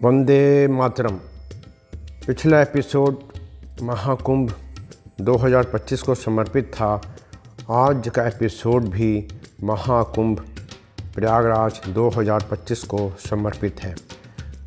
वंदे मातरम। पिछला एपिसोड महाकुंभ 2025 को समर्पित था। आज का एपिसोड भी महाकुंभ प्रयागराज 2025 को समर्पित है।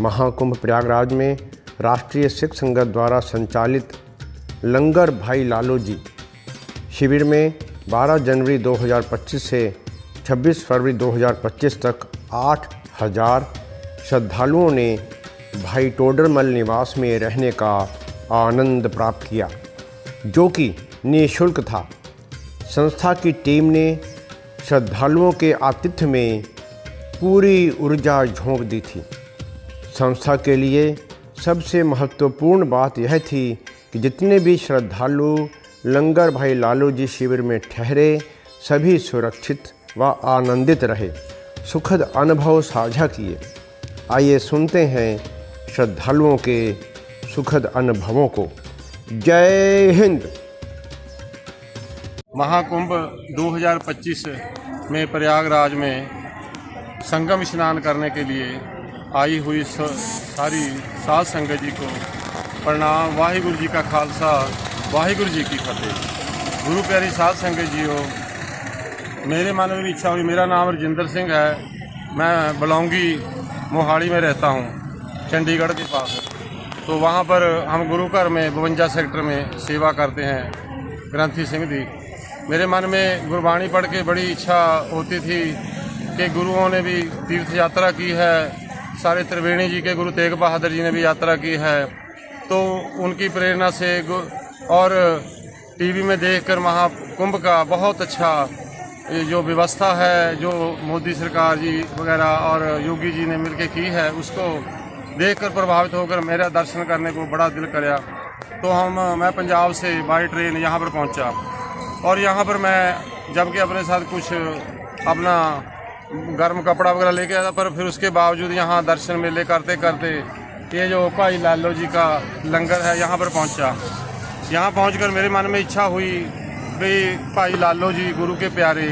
महाकुंभ प्रयागराज में राष्ट्रीय सिख संगत द्वारा संचालित लंगर भाई लालो जी शिविर में 12 जनवरी 2025 से 26 फरवरी 2025 तक 8,000 श्रद्धालुओं ने भाई टोडरमल निवास में रहने का आनंद प्राप्त किया, जो कि निःशुल्क था। संस्था की टीम ने श्रद्धालुओं के आतिथ्य में पूरी ऊर्जा झोंक दी थी। संस्था के लिए सबसे महत्वपूर्ण बात यह थी कि जितने भी श्रद्धालु लंगर भाई लालो जी शिविर में ठहरे, सभी सुरक्षित व आनंदित रहे, सुखद अनुभव साझा किए। आइए सुनते हैं श्रद्धालुओं के सुखद अनुभवों को। जय हिंद। महाकुंभ 2025 में प्रयागराज में संगम स्नान करने के लिए आई हुई सारी साध संगत जी को प्रणाम। वाहिगुरु जी का खालसा, वाहिगुरु जी की फतेह। गुरु प्यारी साध संगत जी हो, मेरे मन में इच्छा हुई। मेरा नाम रजिंदर सिंह है, मैं बलौंगी मोहाली में रहता हूँ, चंडीगढ़ के पास। तो वहाँ पर हम गुरु घर में 52 सेक्टर में सेवा करते हैं। ग्रंथी सिंह जी, मेरे मन में गुरबाणी पढ़ के बड़ी इच्छा होती थी कि गुरुओं ने भी तीर्थ यात्रा की है, सारे त्रिवेणी जी के गुरु तेग बहादुर जी ने भी यात्रा की है। तो उनकी प्रेरणा से और टीवी में देखकर महाकुंभ का बहुत अच्छा जो व्यवस्था है, जो मोदी सरकार जी वगैरह और योगी जी ने मिलकर की है, उसको देखकर प्रभावित होकर मेरा दर्शन करने को बड़ा दिल कराया। तो मैं पंजाब से बाई ट्रेन यहाँ पर पहुँचा और यहाँ पर मैं जबकि अपने साथ कुछ अपना गर्म कपड़ा वगैरह लेके आया था, पर फिर उसके बावजूद यहाँ दर्शन मेले करते करते ये जो भाई लालो जी का लंगर है यहाँ पर पहुँचा। यहाँ पहुँचकर मेरे मन में इच्छा हुई भाई भाई लालो जी गुरु के प्यारे,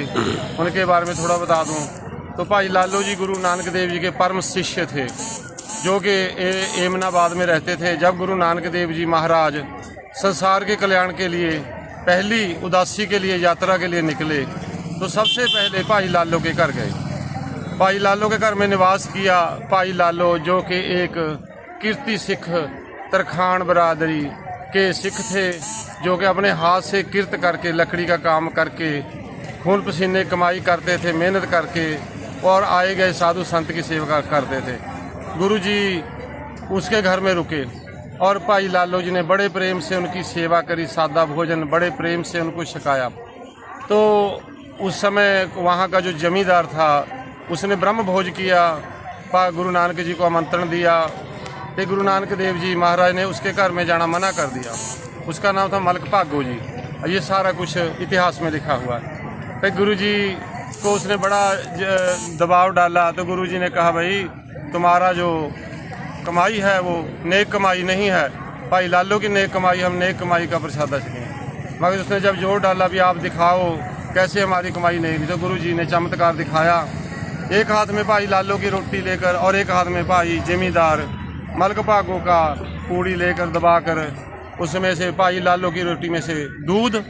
उनके बारे में थोड़ा बता दूँ। तो भाई लालो जी गुरु नानक देव जी के परम शिष्य थे, जो कि एमनाबाद में रहते थे। जब गुरु नानक देव जी महाराज संसार के कल्याण के लिए पहली उदासी के लिए यात्रा के लिए निकले, तो सबसे पहले भाई लालो के घर गए। भाई लालो के घर में निवास किया। भाई लालो जो कि एक कीर्ति सिख तरखान बरादरी के सिख थे, जो कि अपने हाथ से किरत करके लकड़ी का काम करके खून पसीने कमाई करते थे, मेहनत करके, और आए गए साधु संत की सेवा करते थे। गुरु जी उसके घर में रुके और भाई लालो जी ने बड़े प्रेम से उनकी सेवा करी, सादा भोजन बड़े प्रेम से उनको छकाया। तो उस समय वहाँ का जो जमींदार था उसने ब्रह्म भोज किया। गुरु नानक जी को आमंत्रण दिया, तो गुरु नानक देव जी महाराज ने उसके घर में जाना मना कर दिया। उसका नाम था मलक भागो जी। ये सारा कुछ इतिहास में लिखा हुआ है। फिर गुरु जी को उसने बड़ा दबाव डाला, तो गुरु जी ने कहा भाई तुम्हारा जो कमाई है वो नेक कमाई नहीं है, भाई लालो की नेक कमाई, हम नेक कमाई का प्रसादा चलें। मगर उसने जब जोर डाला भी आप दिखाओ कैसे हमारी कमाई नहीं, तो गुरु जी ने चमत्कार दिखाया। एक हाथ में भाई लालो की रोटी लेकर और एक हाथ में भाई जमींदार मलक भागों का पूड़ी लेकर दबाकर उसमें से भाई लालो की रोटी में से दूध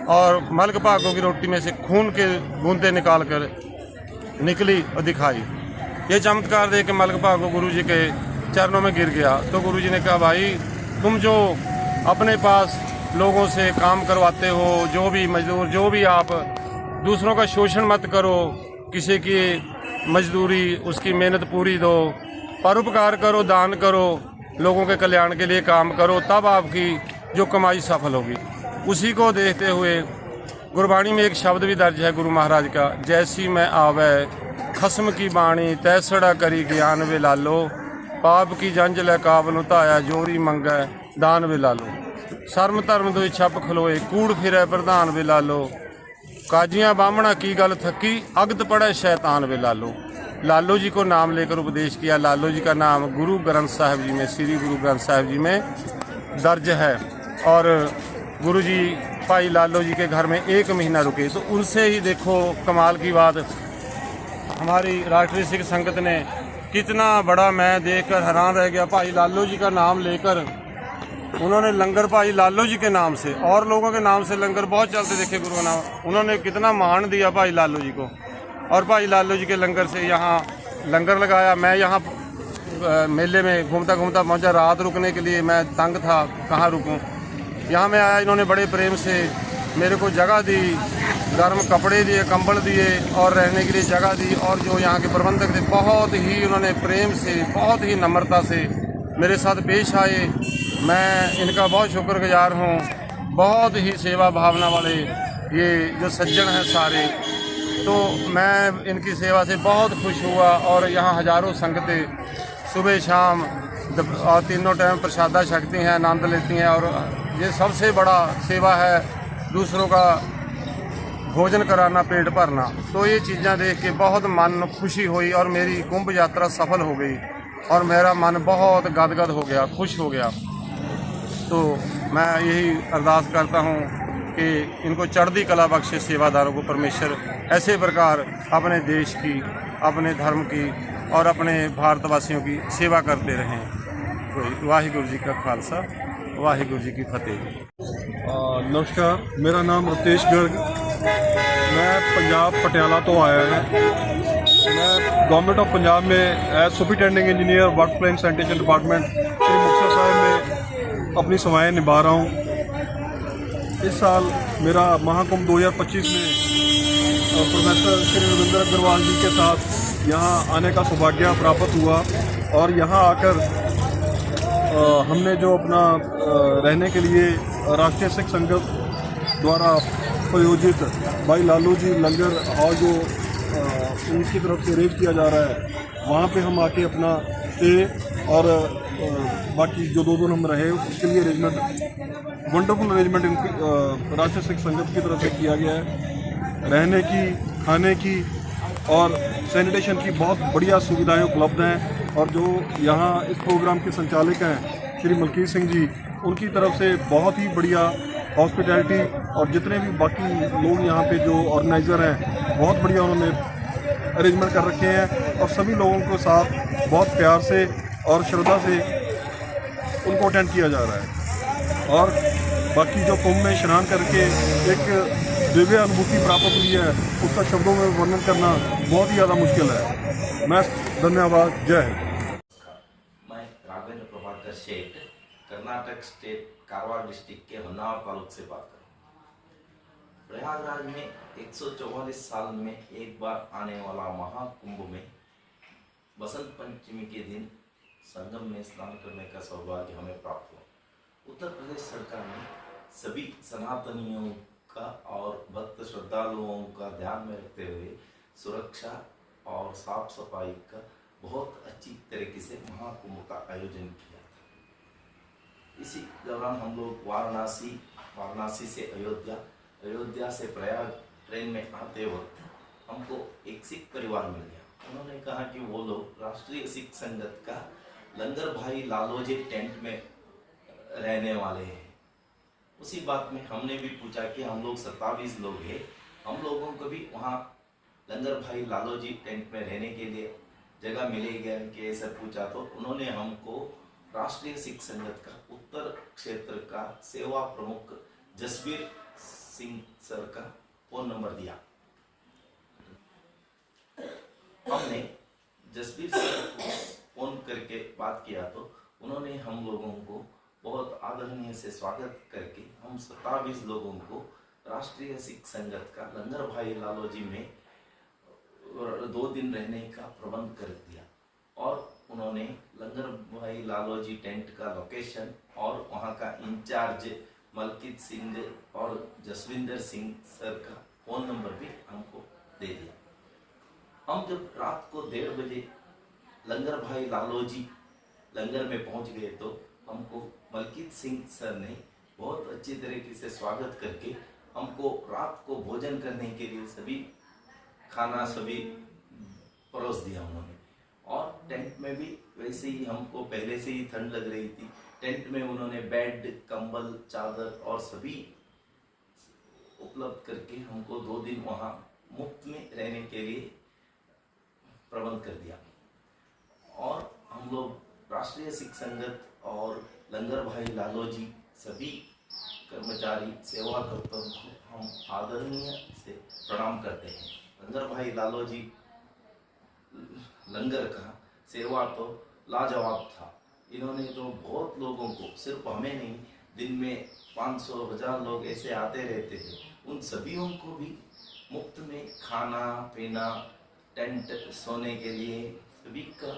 और मलक भागों की रोटी में से खून के बूंदे निकाल कर निकली और दिखाई। ये चमत्कार देख के मलक भागो गुरु जी के चरणों में गिर गया। तो गुरु जी ने कहा भाई तुम जो अपने पास लोगों से काम करवाते हो, जो भी मजदूर, जो भी आप, दूसरों का शोषण मत करो, किसी की मजदूरी उसकी मेहनत पूरी दो, परोपकार करो, दान करो, लोगों के कल्याण के लिए काम करो, तब आपकी जो कमाई सफल होगी। उसी को देखते हुए गुरबाणी में एक शब्द भी दर्ज है गुरु महाराज का, जैसी मैं आवे खस्म की बाणी तैसड़ा करी ज्ञान वे लालो, पाप की जंज लै काबल उताया जोरी मंगै दान वे लालो, शर्म धर्म दो छप खलोए कूड़ फिरै प्रधान वे लालो, काजियाँ बामणा की गल थकी अगत पड़े शैतान वे लालो। लालो जी को नाम लेकर उपदेश किया। लालो जी का नाम गुरु ग्रंथ साहिब जी में, श्री गुरु ग्रंथ साहिब जी में दर्ज है। और गुरु जी भाई लालो जी के घर में 1 महीना रुके। तो उनसे ही देखो कमाल की बात, हमारी राष्ट्रीय सिख संगत ने कितना बड़ा मैं देखकर हैरान रह गया। भाई लालू जी का नाम लेकर उन्होंने लंगर, भाई लालू जी के नाम से और लोगों के नाम से लंगर बहुत चलते देखे गुरु का नाम, उन्होंने कितना मान दिया भाई लालू जी को। और भाई लालू जी के लंगर से यहाँ लंगर लगाया। मैं यहाँ मेले में घूमता घूमता पहुँचा, रात रुकने के लिए मैं तंग था, कहाँ रुकूँ। यहाँ मैं आया, इन्होंने बड़े प्रेम से मेरे को जगह दी, गर्म कपड़े दिए, कंबल दिए और रहने के लिए जगह दी। और जो यहाँ के प्रबंधक थे, बहुत ही उन्होंने प्रेम से, बहुत ही नम्रता से मेरे साथ पेश आए। मैं इनका बहुत शुक्रगुजार हूँ। बहुत ही सेवा भावना वाले ये जो सज्जन हैं सारे, तो मैं इनकी सेवा से बहुत खुश हुआ। और यहाँ हज़ारों संगतें सुबह शाम और तीनों टाइम प्रसादा छकती हैं, आनंद लेती हैं। और ये सबसे बड़ा सेवा है, दूसरों का भोजन कराना, पेट भरना। तो ये चीज़ें देख के बहुत मन खुशी हुई और मेरी कुंभ यात्रा सफल हो गई और मेरा मन बहुत गदगद हो गया, खुश हो गया। तो मैं यही अरदास करता हूँ कि इनको चढ़ती कला बख्शे, सेवादारों को परमेश्वर ऐसे प्रकार अपने देश की, अपने धर्म की और अपने भारतवासियों की सेवा करते रहें। तो वाहिगुरु जी का खालसा, वाहिगुरु जी की फतेह। नमस्कार, मेरा नाम रितेश गर्ग, मैं पंजाब पटियाला तो आया है। मैं गवर्नमेंट ऑफ पंजाब में as superintending engineer work plain sanitation department Shri Muktsar Sahib में अपनी सेवाएं निभा रहा हूँ। इस साल मेरा महाकुंभ 2025 में प्रोफेसर श्री रविंद्र अग्रवाल जी के साथ यहाँ आने का सौभाग्य प्राप्त हुआ। और यहाँ आकर हमने जो अपना रहने के लिए राष्ट्रीय सिख संगत द्वारा प्रायोजित भाई लालू जी लंगर और जो उनकी तरफ से अरेंज किया जा रहा है, वहाँ पे हम आके अपना स्टे और बाकी जो 2 दिन हम रहे उसके लिए अरेंजमेंट, वंडरफुल अरेंजमेंट इनकी राष्ट्रीय सिख संगत की तरफ से किया गया है। रहने की, खाने की और सैनिटेशन की बहुत बढ़िया सुविधाएं उपलब्ध हैं। और जो यहाँ इस प्रोग्राम के संचालक हैं श्री मलकीत सिंह जी, उनकी तरफ से बहुत ही बढ़िया हॉस्पिटैलिटी और जितने भी बाकी लोग यहाँ पे जो ऑर्गेनाइज़र हैं, बहुत बढ़िया उन्होंने अरेंजमेंट कर रखे हैं। और सभी लोगों को साथ बहुत प्यार से और श्रद्धा से उनको अटेंड किया जा रहा है। और बाकी जो कुंभ में स्नान करके एक दिव्य अनुभूति प्राप्त हुई है, उसका शब्दों में वर्णन करना बहुत ही ज़्यादा मुश्किल है। मैं धन्यवाद, जय हिंद। मैं राघवेंद्र प्रभाकर शेठ, कर्नाटक स्टेट कारवार डिस्ट्रिक्ट के होन्नावर तालुक से बात कर रहा हूँ। प्रयागराज में 144 साल में एक बार आने वाला महाकुंभ में बसंत पंचमी के दिन संगम में स्नान करने का सौभाग्य हमें प्राप्त हुआ। उत्तर प्रदेश सरकार ने सभी सनातनियों का और भक्त श्रद्धालुओं का ध्यान में रखते हुए सुरक्षा और साफ सफाई का बहुत अच्छी तरीके से महाकुंभ का आयोजन किया था। इसी दौरान हम लोग वाराणसी से अयोध्या से प्रयाग ट्रेन में आते वक्त हमको एक सिख परिवार मिल गया। उन्होंने कहा कि वो लोग राष्ट्रीय सिख संगत का लंगर भाई लालोजी टेंट में रहने वाले हैं। उसी बात में हमने भी पूछा कि हम लोग 27 लोग हैं, हम लोगों को भी वहाँ लंगर भाई लालोजी टेंट में रहने के लिए जगह मिलेगी कि ऐसा पूछा, तो उन्होंने हमको राष्ट्रीय सिख संगत का उत्तर क्षेत्र का सेवा प्रमुख जसबीर सिंह सर का फोन नंबर दिया। हमने जसबीर सर को फोन करके बात किया तो उन्होंने हम लोगों को बहुत आदरणीय से स्वागत करके हम 27 लोगों को राष्ट्रीय सिख संगत का लंगर भाई लालोजी में 2 दिन रहने का प्रबंध कर दिया। और उन्होंने लंगर भाई लालोजी टेंट का लोकेशन और वहाँ का इंचार्ज मलकीत सिंह और जसविंदर सिंह सर का फ़ोन नंबर भी हमको दे दिया। हम जब रात को 1:30 बजे लंगर भाई लालोजी लंगर में पहुँच गए तो हमको मलकीत सिंह सर ने बहुत अच्छी तरीके से स्वागत करके हमको रात को भोजन करने के लिए सभी खाना सभी परोस दिया उन्होंने। और टेंट में भी वैसे ही हमको पहले से ही ठंड लग रही थी। टेंट में उन्होंने बेड, कंबल, चादर और सभी उपलब्ध करके हमको 2 दिन वहाँ मुफ्त में रहने के लिए प्रबंध कर दिया। और हम लोग राष्ट्रीय सिख संगत और लंगर भाई लालो जी सभी कर्मचारी सेवा कर्तव्यों को हम आदरणीय से प्रणाम करते हैं। लंगर भाई लालो जी लंगर का सेवा तो लाजवाब था। इन्होंने तो बहुत लोगों को, सिर्फ हमें नहीं, दिन में 500-1000 लोग ऐसे आते रहते थे, उन सभीयों को भी मुफ्त में खाना पीना, टेंट, सोने के लिए सभी का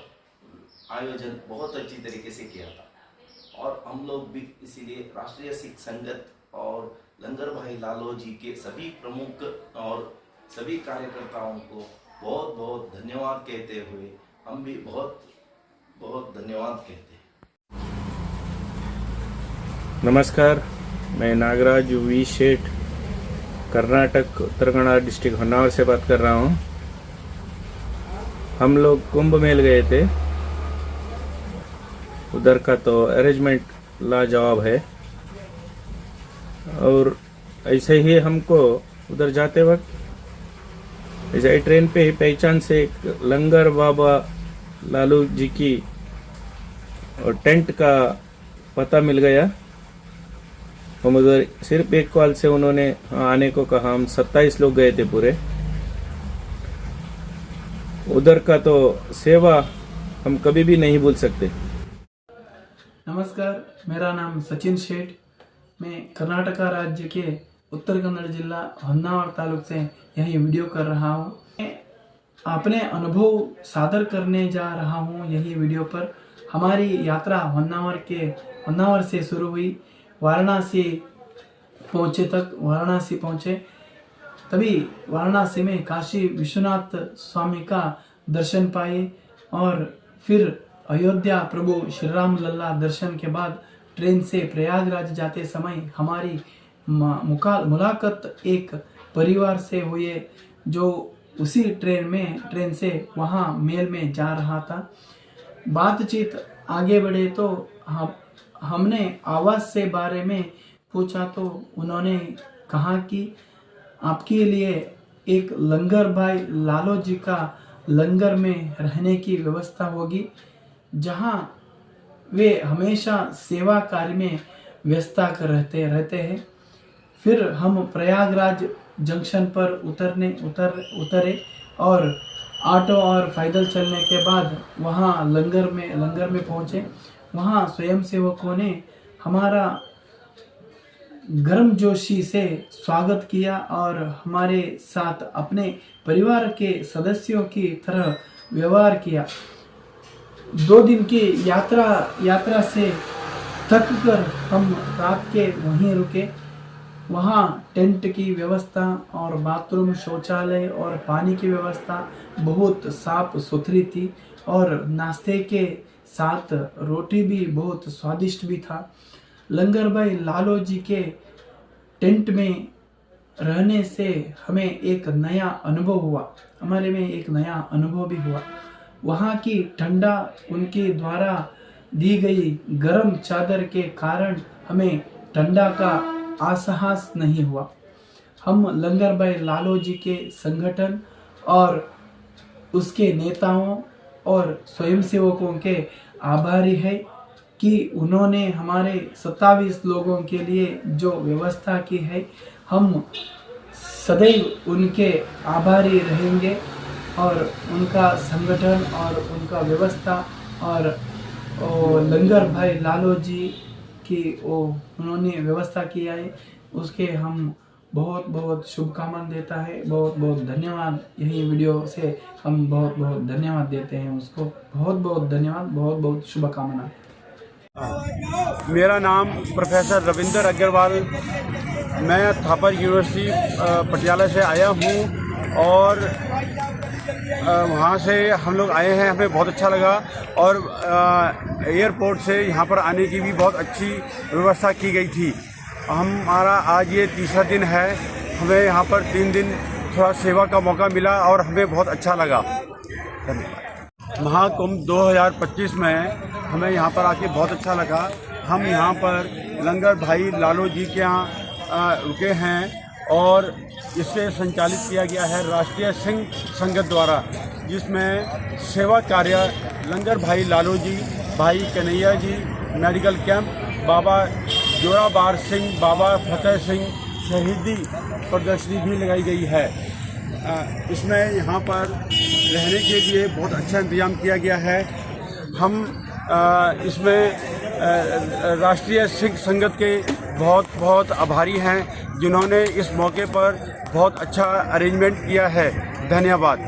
आयोजन बहुत अच्छी तरीके से किया था। और हम लोग भी इसीलिए राष्ट्रीय सिख संगत और लंगर भाई लालो जी के सभी प्रमुख और सभी कार्यकर्ताओं को बहुत बहुत धन्यवाद कहते हुए हम भी बहुत बहुत धन्यवाद कहते हैं। नमस्कार, मैं नागराज वी शेठ कर्नाटक उत्तर कन्नड़ डिस्ट्रिक्ट होन्नावर से बात कर रहा हूँ। हम लोग कुंभ मेल गए थे, उधर का तो अरेंजमेंट लाजवाब है। और ऐसे ही हमको उधर जाते वक्त ऐसे ट्रेन पे ही पहचान से एक लंगर बाबा लालू जी की और टेंट का पता मिल गया। हम उधर सिर्फ एक कॉल से उन्होंने आने को कहा। हम 27 लोग गए थे पूरे। उधर का तो सेवा हम कभी भी नहीं भूल सकते। नमस्कार, मेरा नाम सचिन शेठ। मैं कर्नाटका राज्य के उत्तर कन्नड़ जिला होन्नावर तालुक से यही वीडियो कर रहा हूँ। मैं अपने अनुभव सादर करने जा रहा हूँ यही वीडियो पर। हमारी यात्रा होन्नावर से शुरू हुई, वाराणसी पहुँचे। तभी वाराणसी में काशी विश्वनाथ स्वामी का दर्शन पाए और फिर अयोध्या प्रभु श्री राम लल्ला दर्शन के बाद ट्रेन से प्रयागराज जाते समय हमारी मुलाकात एक परिवार से हुए, जो उसी ट्रेन से वहाँ मेल में जा रहा था। बातचीत आगे बढ़े तो हमने आवास से बारे में पूछा तो उन्होंने कहा कि आपके लिए एक लंगर भाई लालो जी का लंगर में रहने की व्यवस्था होगी, जहां वे हमेशा सेवा कार्य में व्यस्त रहते हैं। फिर हम प्रयागराज जंक्शन पर उतरे और ऑटो और पैदल चलने के बाद वहां लंगर में पहुंचे। वहां स्वयंसेवकों ने हमारा गर्मजोशी से स्वागत किया और हमारे साथ अपने परिवार के सदस्यों की तरह व्यवहार किया। 2 दिन की यात्रा से थक कर हम रात के वहीं रुके। वहाँ टेंट की व्यवस्था और बाथरूम, शौचालय और पानी की व्यवस्था बहुत साफ सुथरी थी और नाश्ते के साथ रोटी भी बहुत स्वादिष्ट भी था। लंगर भाई लालो जी के टेंट में रहने से हमें एक नया अनुभव हुआ, हमारे में एक नया अनुभव भी हुआ। वहाँ की ठंडा उनके द्वारा दी गई गर्म चादर के कारण हमें ठंडा का एहसास नहीं हुआ। हम लंगर भाई लालो जी के संगठन और उसके नेताओं और स्वयंसेवकों के आभारी है कि उन्होंने हमारे 27 लोगों के लिए जो व्यवस्था की है। हम सदैव उनके आभारी रहेंगे और उनका संगठन और उनका व्यवस्था और लंगर भाई लालो जी की उन्होंने व्यवस्था किया है, उसके हम बहुत बहुत शुभकामना देता है। बहुत बहुत धन्यवाद। यही वीडियो से हम बहुत बहुत धन्यवाद देते हैं उसको। बहुत बहुत धन्यवाद, बहुत बहुत शुभकामना। मेरा नाम प्रोफेसर रविंदर अग्रवाल, मैं थापर यूनिवर्सिटी पटियाला से आया हूँ और वहाँ से हम लोग आए हैं। हमें बहुत अच्छा लगा और एयरपोर्ट से यहाँ पर आने की भी बहुत अच्छी व्यवस्था की गई थी। हमारा आज ये तीसरा दिन है। हमें यहाँ पर 3 दिन थोड़ा सेवा का मौका मिला और हमें बहुत अच्छा लगा। धन्यवाद। महाकुंभ 2025 में हमें यहाँ पर आके बहुत अच्छा लगा। हम यहाँ पर लंगर भाई लालो जी के यहाँ रुके हैं और इसे संचालित किया गया है राष्ट्रीय सिख संगत द्वारा, जिसमें सेवा कार्य लंगर भाई लालू जी, भाई कन्हैया जी मेडिकल कैंप, बाबा जोरावर सिंह, बाबा फतेह सिंह शहीदी प्रदर्शनी भी लगाई गई है। इसमें यहाँ पर रहने के लिए बहुत अच्छा इंतजाम किया गया है। हम इसमें राष्ट्रीय सिख संगत के बहुत बहुत आभारी हैं जिन्होंने इस मौके पर बहुत अच्छा अरेंजमेंट किया है। धन्यवाद।